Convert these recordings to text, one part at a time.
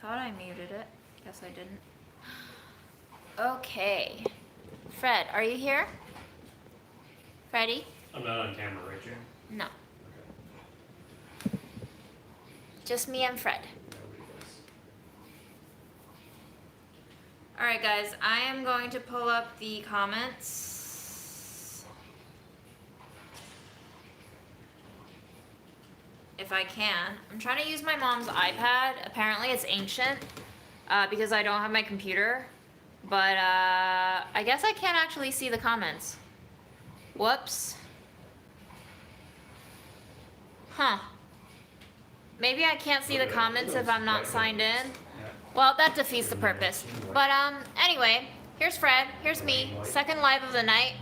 thought I muted it. Guess I didn't. Okay. Fred, are you here? Freddy? I'm not on camera, right, Jen? No. Okay. Just me and Fred. Nobody does. Alright guys, I am going to pull up the comments. If I can. I'm trying to use my mom's iPad. Apparently it's ancient because I don't have my computer. But I guess I can't actually see the comments. Whoops. Huh. Maybe I can't see the comments if I'm not signed in. Well, that defeats the purpose. But anyway, here's Fred, here's me, second live of the night,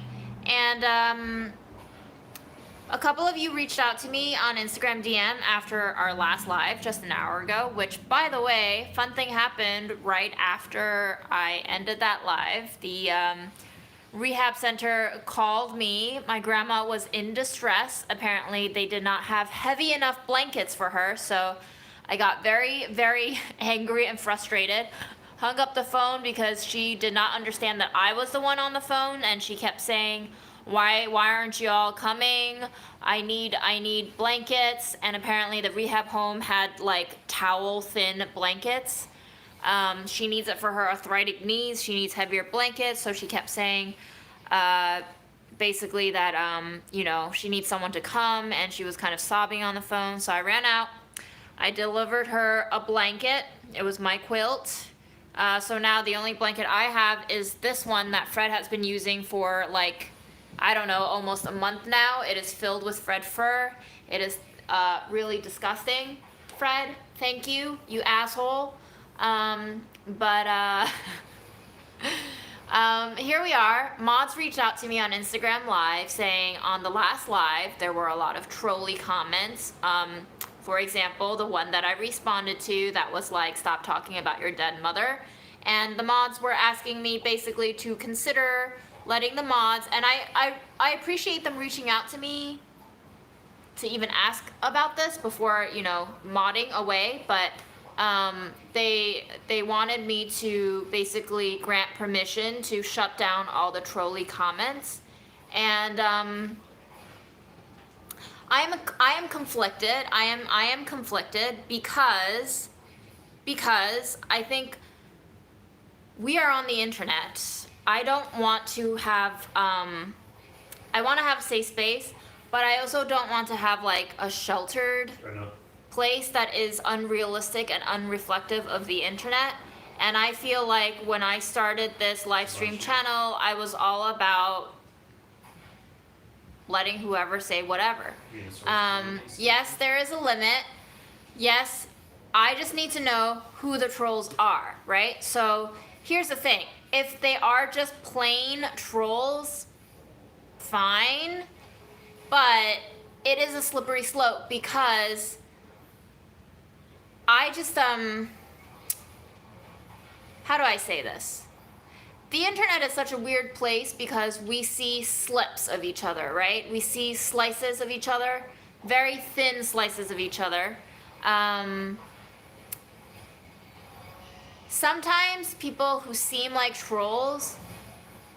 and a couple of you reached out to me on Instagram DM after our last live just an hour ago, which, by the way, fun thing happened right after I ended that live. The rehab center called me. My grandma was in distress. Apparently, they did not have heavy enough blankets for her, so I got very, very angry and frustrated. Hung up the phone because she did not understand that I was the one on the phone, and she kept saying, why aren't you all coming? I need blankets. And apparently the rehab home had like towel thin blankets. She needs it for her arthritic knees. She needs heavier blankets. So she kept saying basically that you know, she needs someone to come, and she was kind of sobbing on the phone. So I ran out. I delivered her a blanket. It was my quilt. So now the only blanket I have is this one that Fred has been using for like, I don't know, almost a month now. It is filled with Fred fur. It is really disgusting. Fred, thank you, you asshole. Here we are. Mods reached out to me on Instagram Live saying on the last live there were a lot of trolly comments. For example, the one that I responded to that was like, stop talking about your dead mother. And the mods were asking me basically to consider letting the mods, and I appreciate them reaching out to me to even ask about this before, you know, modding away, but they wanted me to basically grant permission to shut down all the trolly comments. And I am conflicted. I am conflicted because I think we are on the internet. I don't want to have I want to have a safe space, but I also don't want to have like a sheltered place that is unrealistic and unreflective of the internet. And I feel like when I started this live stream channel, I was all about letting whoever say whatever. Yes, there is a limit. Yes, I just need to know who the trolls are, right? So here's the thing. If they are just plain trolls, fine. But it is a slippery slope because I just, how do I say this? The internet is such a weird place because we see slips of each other, right? We see slices of each other, very thin slices of each other. Sometimes people who seem like trolls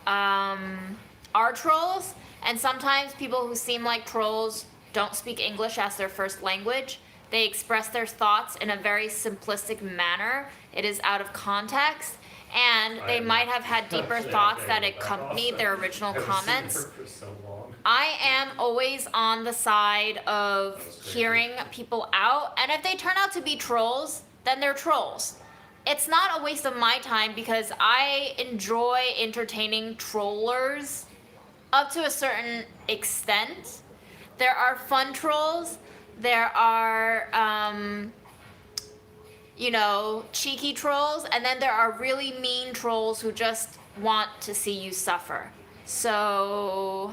are trolls, and sometimes people who seem like trolls don't speak English as their first language. They express their thoughts in a very simplistic manner. It is out of context, and they might have had deeper thoughts that accompanied their original comments. I am always on the side of hearing people out, and if they turn out to be trolls, then they're trolls. It's not a waste of my time because I enjoy entertaining trollers up to a certain extent. There are fun trolls. There are, you know, cheeky trolls. And then there are really mean trolls who just want to see you suffer. So,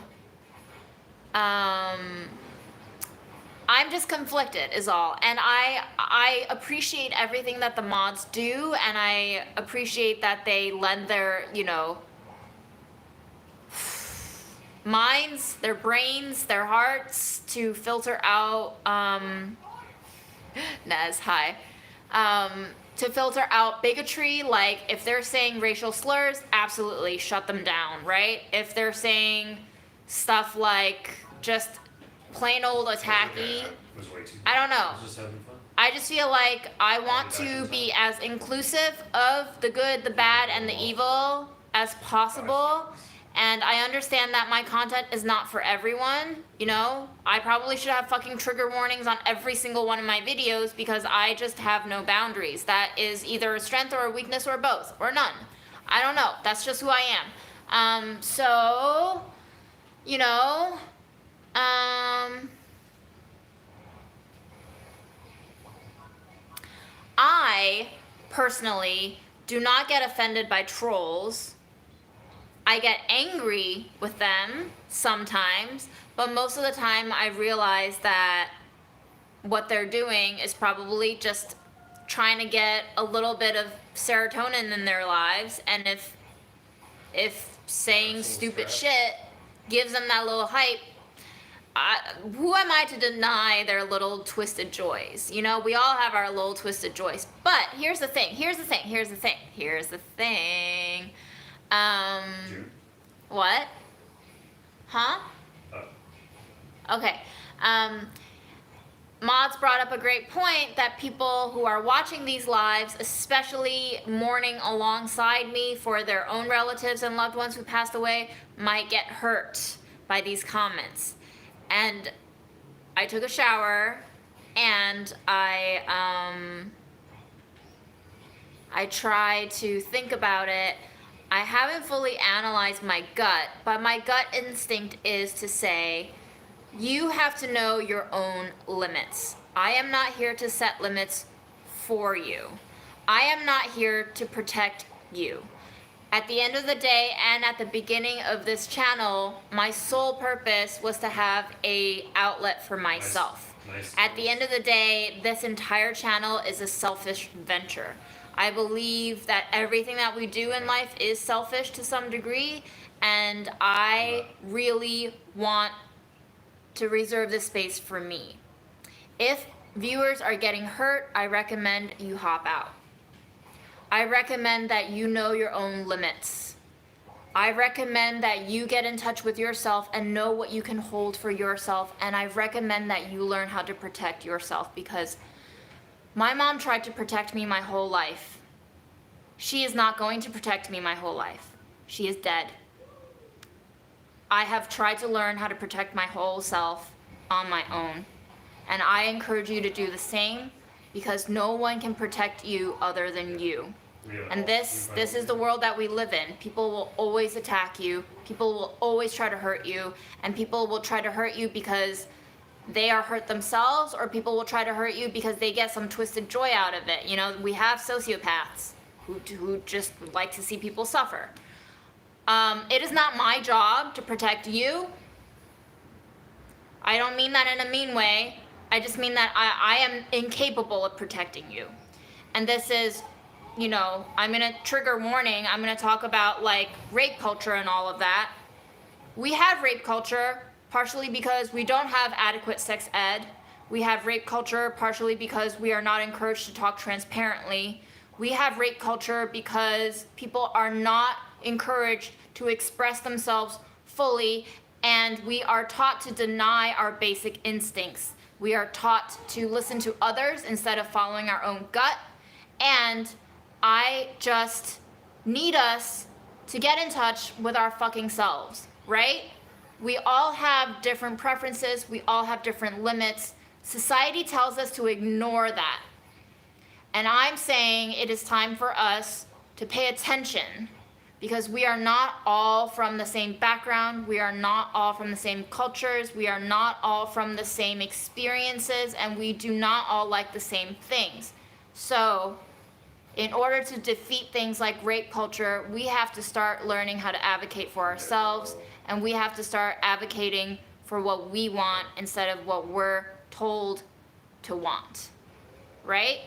I'm just conflicted is all. And I appreciate everything that the mods do, and I appreciate that they lend their, you know, minds, their brains, their hearts to filter out Nez, hi. to filter out bigotry. Like, if they're saying racial slurs, absolutely shut them down, right? If they're saying stuff like just plain old attacky, Was way too I don't know. was just having fun. I just feel like I want to be as inclusive of the good, the bad, and the evil as possible. And I understand that my content is not for everyone, you know? I probably should have fucking trigger warnings on every single one of my videos because I just have no boundaries. That is either a strength or a weakness or both, or none. I don't know. That's just who I am. So, you know, I personally do not get offended by trolls. I get angry with them sometimes, but most of the time I realize that what they're doing is probably just trying to get a little bit of serotonin in their lives, and if saying stupid shit gives them that little hype, who am I to deny their little twisted joys? You know, we all have our little twisted joys. But here's the thing. June? What? Huh? Oh. Okay. Mods brought up a great point that people who are watching these lives, especially mourning alongside me for their own relatives and loved ones who passed away, might get hurt by these comments. And I took a shower and I tried to think about it. I haven't fully analyzed my gut, but my gut instinct is to say, you have to know your own limits. I am not here to set limits for you. I am not here to protect you. At the end of the day, and at the beginning of this channel, my sole purpose was to have a outlet for myself. Nice. At the end of the day, this entire channel is a selfish venture. I believe that everything that we do in life is selfish to some degree, and I really want to reserve this space for me. If viewers are getting hurt, I recommend you hop out. I recommend that you know your own limits. I recommend that you get in touch with yourself and know what you can hold for yourself, and I recommend that you learn how to protect yourself, because my mom tried to protect me my whole life. She is not going to protect me my whole life. She is dead. I have tried to learn how to protect my whole self on my own, and I encourage you to do the same, because no one can protect you other than you. And this is the world that we live in. People will always attack you. People will always try to hurt you, and people will try to hurt you because they are hurt themselves, or people will try to hurt you because they get some twisted joy out of it. You know, we have sociopaths who just like to see people suffer. It is not my job to protect you. I don't mean that in a mean way. I just mean that I am incapable of protecting you. And this is, you know, I'm gonna trigger warning. I'm gonna talk about like rape culture and all of that. We have rape culture partially because we don't have adequate sex ed. We have rape culture partially because we are not encouraged to talk transparently. We have rape culture because people are not encouraged to express themselves fully, and we are taught to deny our basic instincts. We are taught to listen to others instead of following our own gut, and I just need us to get in touch with our fucking selves, right? We all have different preferences, we all have different limits. Society tells us to ignore that. And I'm saying it is time for us to pay attention, because we are not all from the same background, we are not all from the same cultures, we are not all from the same experiences, and we do not all like the same things. So, in order to defeat things like rape culture, we have to start learning how to advocate for ourselves, and we have to start advocating for what we want instead of what we're told to want, right?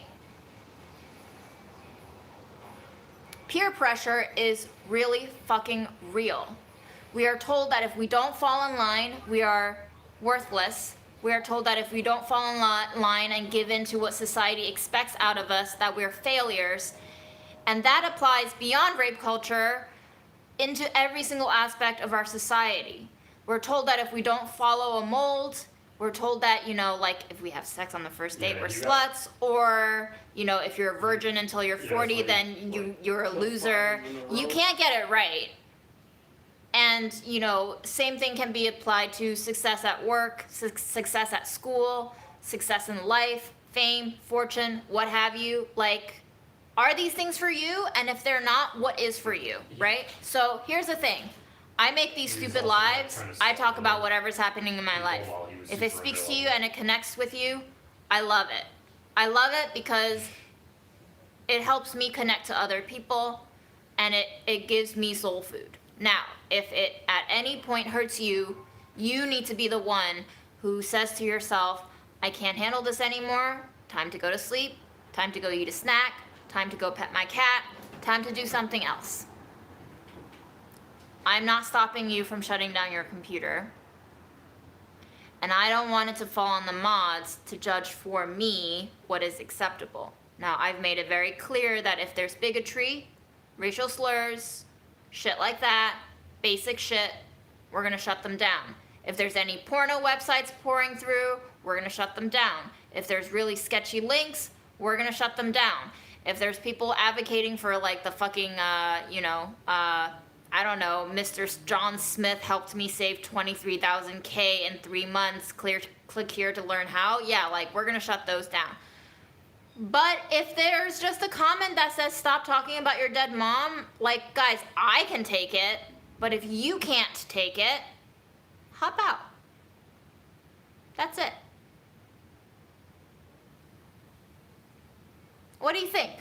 Peer pressure is really fucking real. We are told that if we don't fall in line, we are worthless, We are told that if we don't fall in line and give in to what society expects out of us, that we're failures. And that applies beyond rape culture into every single aspect of our society. We're told that if we don't follow a mold, we're told that, you know, like if we have sex on the first date, we're sluts, or, you know, if you're a virgin until you're 40, then you're a loser. You can't get it right. And, you know, same thing can be applied to success at work, success at school, success in life, fame, fortune, what have you. Like, are these things for you? And if they're not, what is for you, right? So here's the thing. I make these stupid lives. I talk about whatever's happening in my life. If it speaks to you and it connects with you, I love it. I love it because it helps me connect to other people, and it gives me soul food. Now, if it at any point hurts you, you need to be the one who says to yourself, I can't handle this anymore. Time to go to sleep. Time to go eat a snack. Time to go pet my cat. Time to do something else. I'm not stopping you from shutting down your computer. And I don't want it to fall on the mods to judge for me what is acceptable. Now, I've made it very clear that if there's bigotry, racial slurs, shit like that, basic shit, we're gonna shut them down. If there's any porno websites pouring through, we're gonna shut them down. If there's really sketchy links, we're gonna shut them down. If there's people advocating for like the fucking, I don't know, Mr. John Smith helped me save 23,000 K in 3 months, click here to learn how, yeah, like we're gonna shut those down. But if there's just a comment that says stop talking about your dead mom, like, guys, I can take it, but if you can't take it, hop out. That's it. What do you think?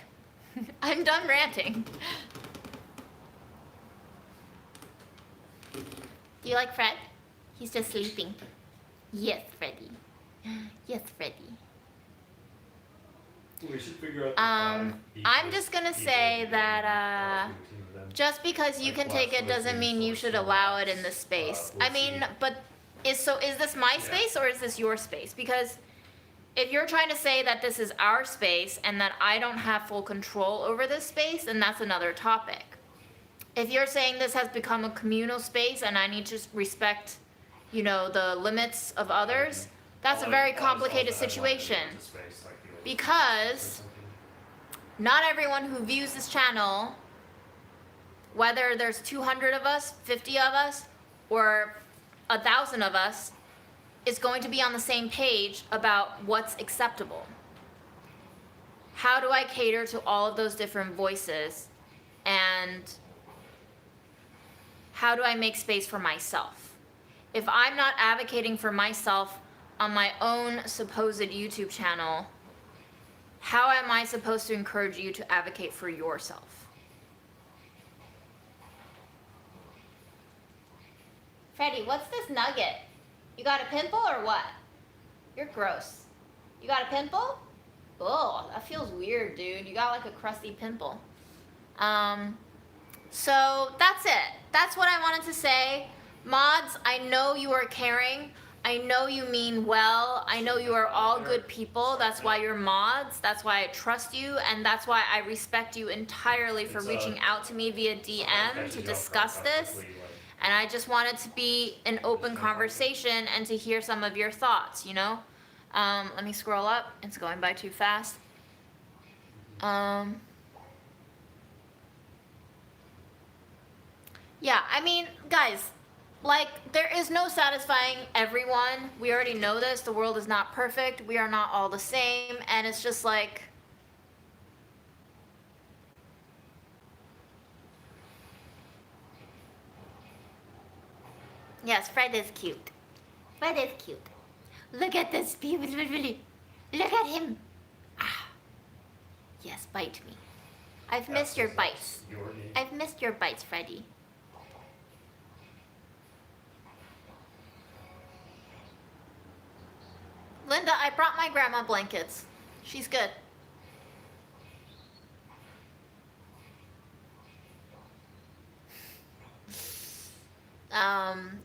I'm done ranting. Do you like Fred? He's just sleeping. Yes, Freddy. Yes, Freddy. We should figure out I'm just gonna say that just because you can take it doesn't mean you should allow it in this space. I mean, but is this my space or is this your space? Because if you're trying to say that this is our space and that I don't have full control over this space, then that's another topic. If you're saying this has become a communal space and I need to respect, you know, the limits of others, that's a very complicated situation. Because not everyone who views this channel, whether there's 200 of us, 50 of us, or 1,000 of us, is going to be on the same page about what's acceptable. How do I cater to all of those different voices? And how do I make space for myself? If I'm not advocating for myself on my own supposed YouTube channel, how am I supposed to encourage you to advocate for yourself? Freddie, what's this nugget? You got a pimple or what? You're gross. You got a pimple? Oh, that feels weird, dude. You got like a crusty pimple. So that's it. That's what I wanted to say. Mods, I know you are caring. I know you mean well. I know you are all good people. That's why you're mods. That's why I trust you. And that's why I respect you entirely for reaching out to me via DM to discuss this. And I just wanted to be an open conversation and to hear some of your thoughts, you know? Let me scroll up. It's going by too fast. Yeah, I mean, guys, like, there is no satisfying everyone. We already know this. The world is not perfect. We are not all the same. And it's just like... Yes, Fred is cute. Fred is cute. Look at this. Look at him. Ah. Yes, bite me. I've missed your bites. I've missed your bites, Freddy. Linda, I brought my grandma blankets. She's good.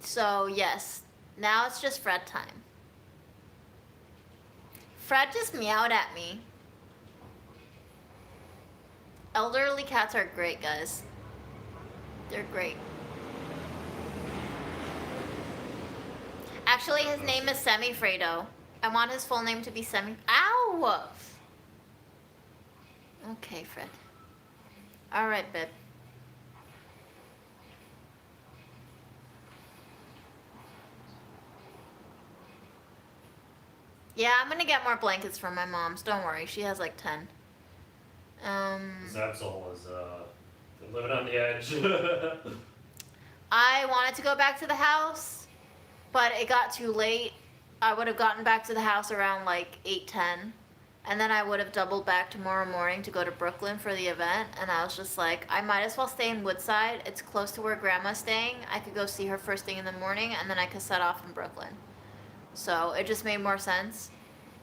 So yes, now it's just Fred time. Fred just meowed at me. Elderly cats are great, guys. They're great. Actually, his name is Semifredo. I want his full name to be Ow! Okay, Fred. Alright, babe. Yeah, I'm gonna get more blankets from my mom's. Don't worry, she has like 10. Zapsol is living on the edge. I wanted to go back to the house, but it got too late. I would have gotten back to the house around like 8:10, and then I would have doubled back tomorrow morning to go to Brooklyn for the event. And I was just like, I might as well stay in Woodside. It's close to where Grandma's staying. I could go see her first thing in the morning, and then I could set off in Brooklyn. So it just made more sense.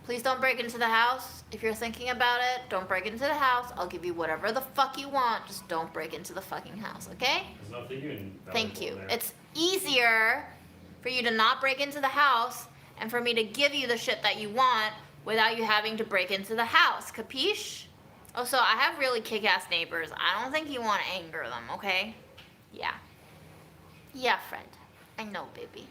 Please don't break into the house. If you're thinking about it, don't break into the house. I'll give you whatever the fuck you want. Just don't break into the fucking house, okay? There's nothing even Thank you. there. It's easier for you to not break into the house and for me to give you the shit that you want without you having to break into the house. Capiche? Also, I have really kick-ass neighbors. I don't think you want to anger them, okay? Yeah. Yeah, Fred. I know, baby.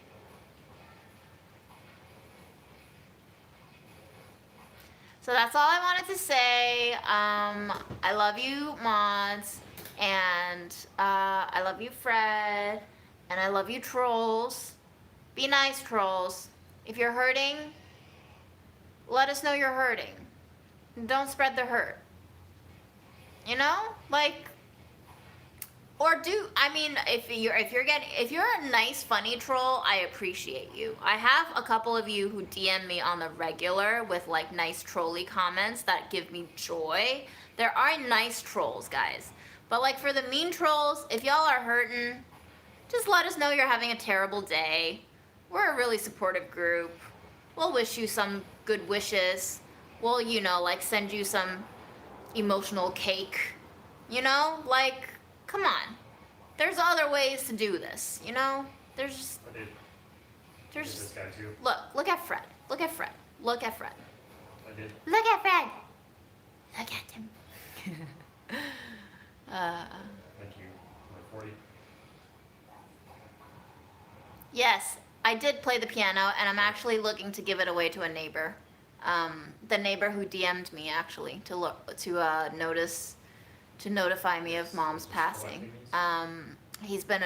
So that's all I wanted to say. I love you, mods, and I love you, Fred, and I love you, trolls. Be nice, trolls. If you're hurting, let us know you're hurting. Don't spread the hurt. You know, like, or if you're a nice, funny troll, I appreciate you. I have a couple of you who DM me on the regular with like nice trolly comments that give me joy. There are nice trolls, guys. But like for the mean trolls, if y'all are hurting, just let us know you're having a terrible day. We're a really supportive group. We'll wish you some good wishes. We'll, like send you some emotional cake. Like, come on. There's other ways to do this, There's This guy too. Look at Fred. Look at Fred. Look at Fred. I did. Look at Fred. Look at him. Thank you. My 40. Yes, I did play the piano, and I'm actually looking to give it away to a neighbor. The neighbor who DM'd me actually to notify me of Mom's passing. He's been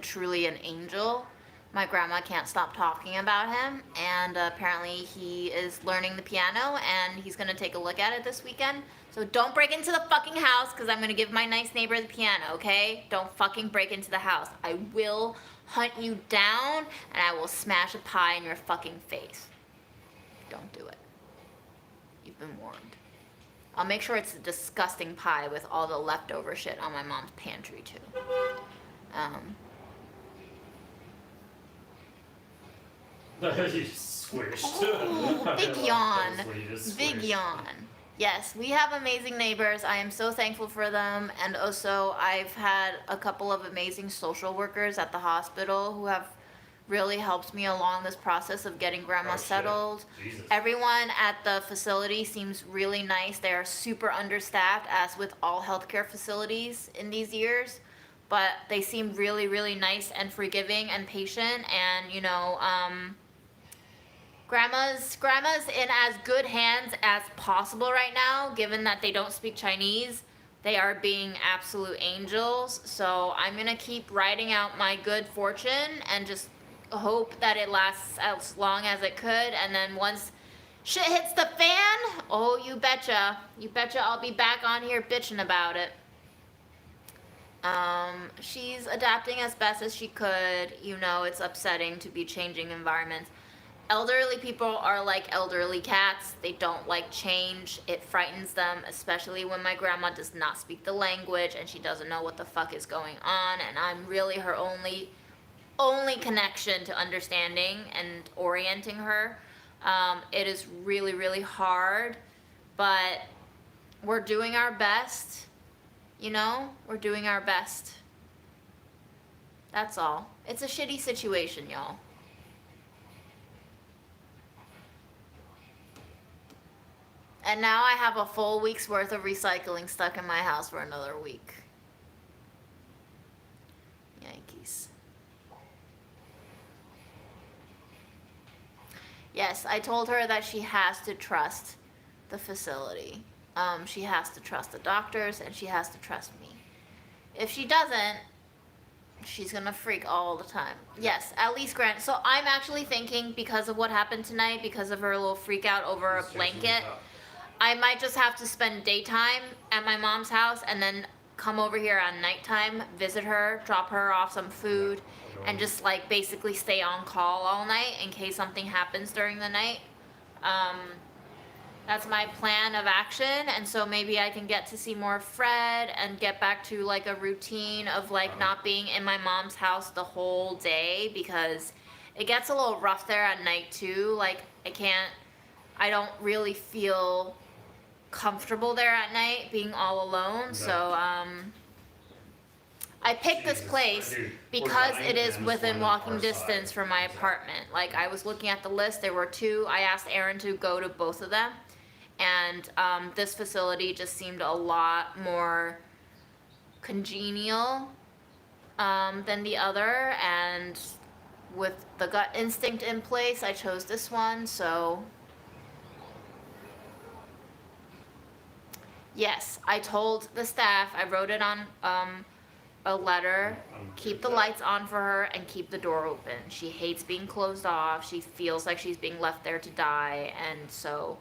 truly an angel. My grandma can't stop talking about him, and apparently he is learning the piano, and he's gonna take a look at it this weekend. So don't break into the fucking house, because I'm gonna give my nice neighbor the piano, okay? Don't fucking break into the house. I will hunt you down, and I will smash a pie in your fucking face. Don't do it. You've been warned. I'll make sure it's a disgusting pie with all the leftover shit on my mom's pantry, too. You squished. Oh, big yawn. Big Squished. yawn. Yes, we have amazing neighbors. I am so thankful for them. And also, I've had a couple of amazing social workers at the hospital who have really helped me along this process of getting grandma Oh, shit. settled. Jesus. Everyone at the facility seems really nice. They are super understaffed, as with all healthcare facilities in these years. But they seem really, really nice and forgiving and patient. And, Grandma's in as good hands as possible right now, given that they don't speak Chinese. They are being absolute angels. So I'm gonna keep riding out my good fortune and just hope that it lasts as long as it could. And then once shit hits the fan, oh, you betcha I'll be back on here bitching about it. She's adapting as best as she could. It's upsetting to be changing environments. Elderly people are like elderly cats. They don't like change. It frightens them, especially when my grandma does not speak the language and she doesn't know what the fuck is going on, and I'm really her only connection to understanding and orienting her. It is really, really hard, but we're doing our best. We're doing our best. That's all. It's a shitty situation, y'all. And now I have a full week's worth of recycling stuck in my house for another week. Yankees. Yes, I told her that she has to trust the facility. She has to trust the doctors and she has to trust me. If she doesn't, she's gonna freak all the time. Yes, at least Grant. So I'm actually thinking, because of what happened tonight, because of her little freak out over a blanket, I might just have to spend daytime at my mom's house and then come over here on nighttime, visit her, drop her off some food, and just like basically stay on call all night in case something happens during the night. That's my plan of action, and so maybe I can get to see more Fred and get back to like a routine of like not being in my mom's house the whole day, because it gets a little rough there at night too. Like I don't really feel comfortable there at night being all alone. So I picked this place because it is within walking distance from my apartment. Like, I was looking at the list, there were 2. I asked Aaron to go to both of them, and this facility just seemed a lot more congenial than the other, and with the gut instinct in place, I chose this one. So yes, I told the staff, I wrote it on a letter, keep the lights on for her and keep the door open. She hates being closed off. She feels like she's being left there to die, and so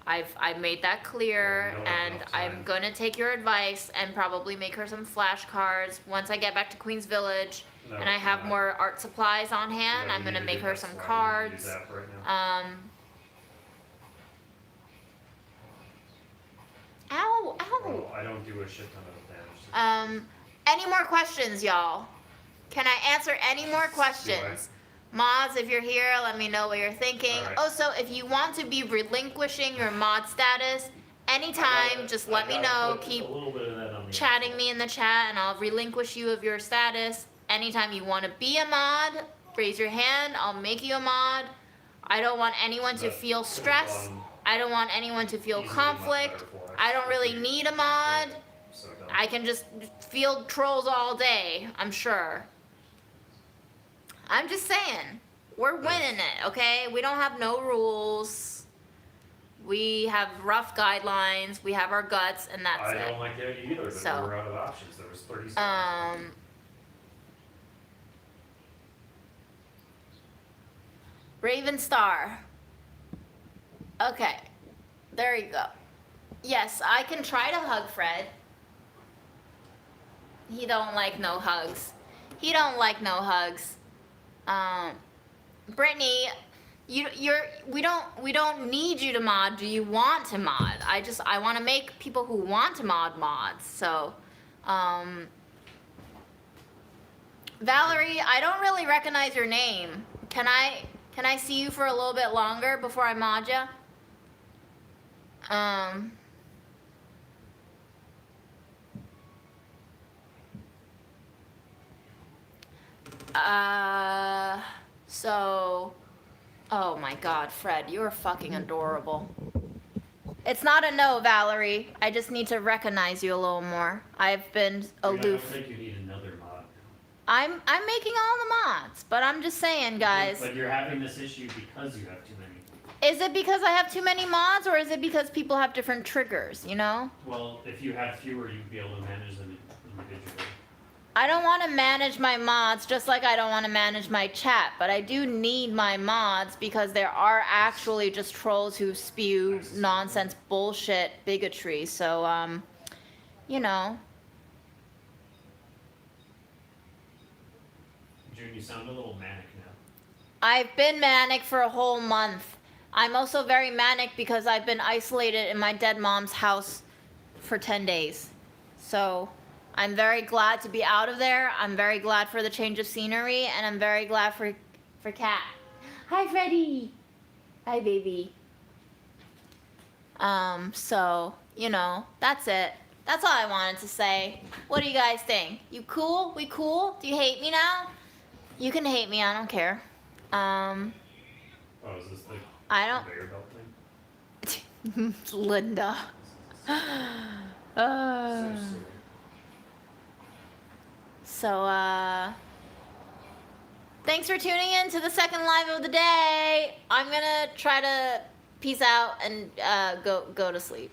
I've made that clear, and I'm gonna take your advice and probably make her some flashcards once I get back to Queens Village and I have more art supplies on hand. I'm gonna make her some cards. Ow, ow. Well, I don't do a shit ton of damage. Any more questions, y'all? Can I answer any more questions? Mods, if you're here, let me know what you're thinking. All right. Also, if you want to be relinquishing your mod status anytime, just let me know. Keep chatting me in the chat and I'll relinquish you of your status. Anytime you want to be a mod, raise your hand, I'll make you a mod. I don't want anyone to feel stress. I don't want anyone to feel conflict. I don't really need a mod. I can just field trolls all day, I'm sure. I'm just saying, we're winning it, okay? We don't have no rules. We have rough guidelines. We have our guts, and that's it. I don't like that either, but So, we're out of options. There was 30 seconds. Raven Star. Okay, there you go. Yes, I can try to hug Fred. He don't like no hugs. He don't like no hugs. Brittany, we don't need you to mod. Do you want to mod? I want to make people who want to mod mods. So, Valerie, I don't really recognize your name. Can I see you for a little bit longer before I mod you? So, oh my God, Fred, you're fucking adorable. It's not a no, Valerie. I just need to recognize you a little more. I've been aloof. I don't think you need another mod. I'm making all the mods, but I'm just saying, guys. But you're having this issue because you have too many. Is it because I have too many mods, or is it because people have different triggers, you know? Well, if you had fewer, you'd be able to manage them individually. I don't want to manage my mods just like I don't want to manage my chat, but I do need my mods because there are actually just trolls who spew nonsense, bullshit, bigotry. So, you know. June, you sound a little manic now. I've been manic for a whole month. I'm also very manic because I've been isolated in my dead mom's house for 10 days. So I'm very glad to be out of there. I'm very glad for the change of scenery, and I'm very glad for Kat. Hi, Freddie. Hi, baby. So, you know, that's it. That's all I wanted to say. What do you guys think? You cool? We cool? Do you hate me now? You can hate me, I don't care. Oh, is this the I don't. conveyor belt thing? Linda. So, thanks for tuning in to the second live of the day. I'm gonna try to peace out and go to sleep,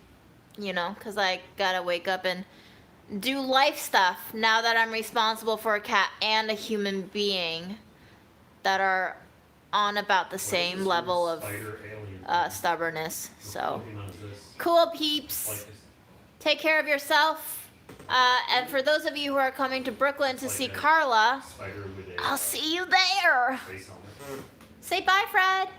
you know, because I gotta wake up and do life stuff now that I'm responsible for a cat and a human being that are on about the same level of stubbornness. So, cool peeps. Take care of yourself. And for those of you who are coming to Brooklyn to see Carla, I'll see you there. Say bye, Fred.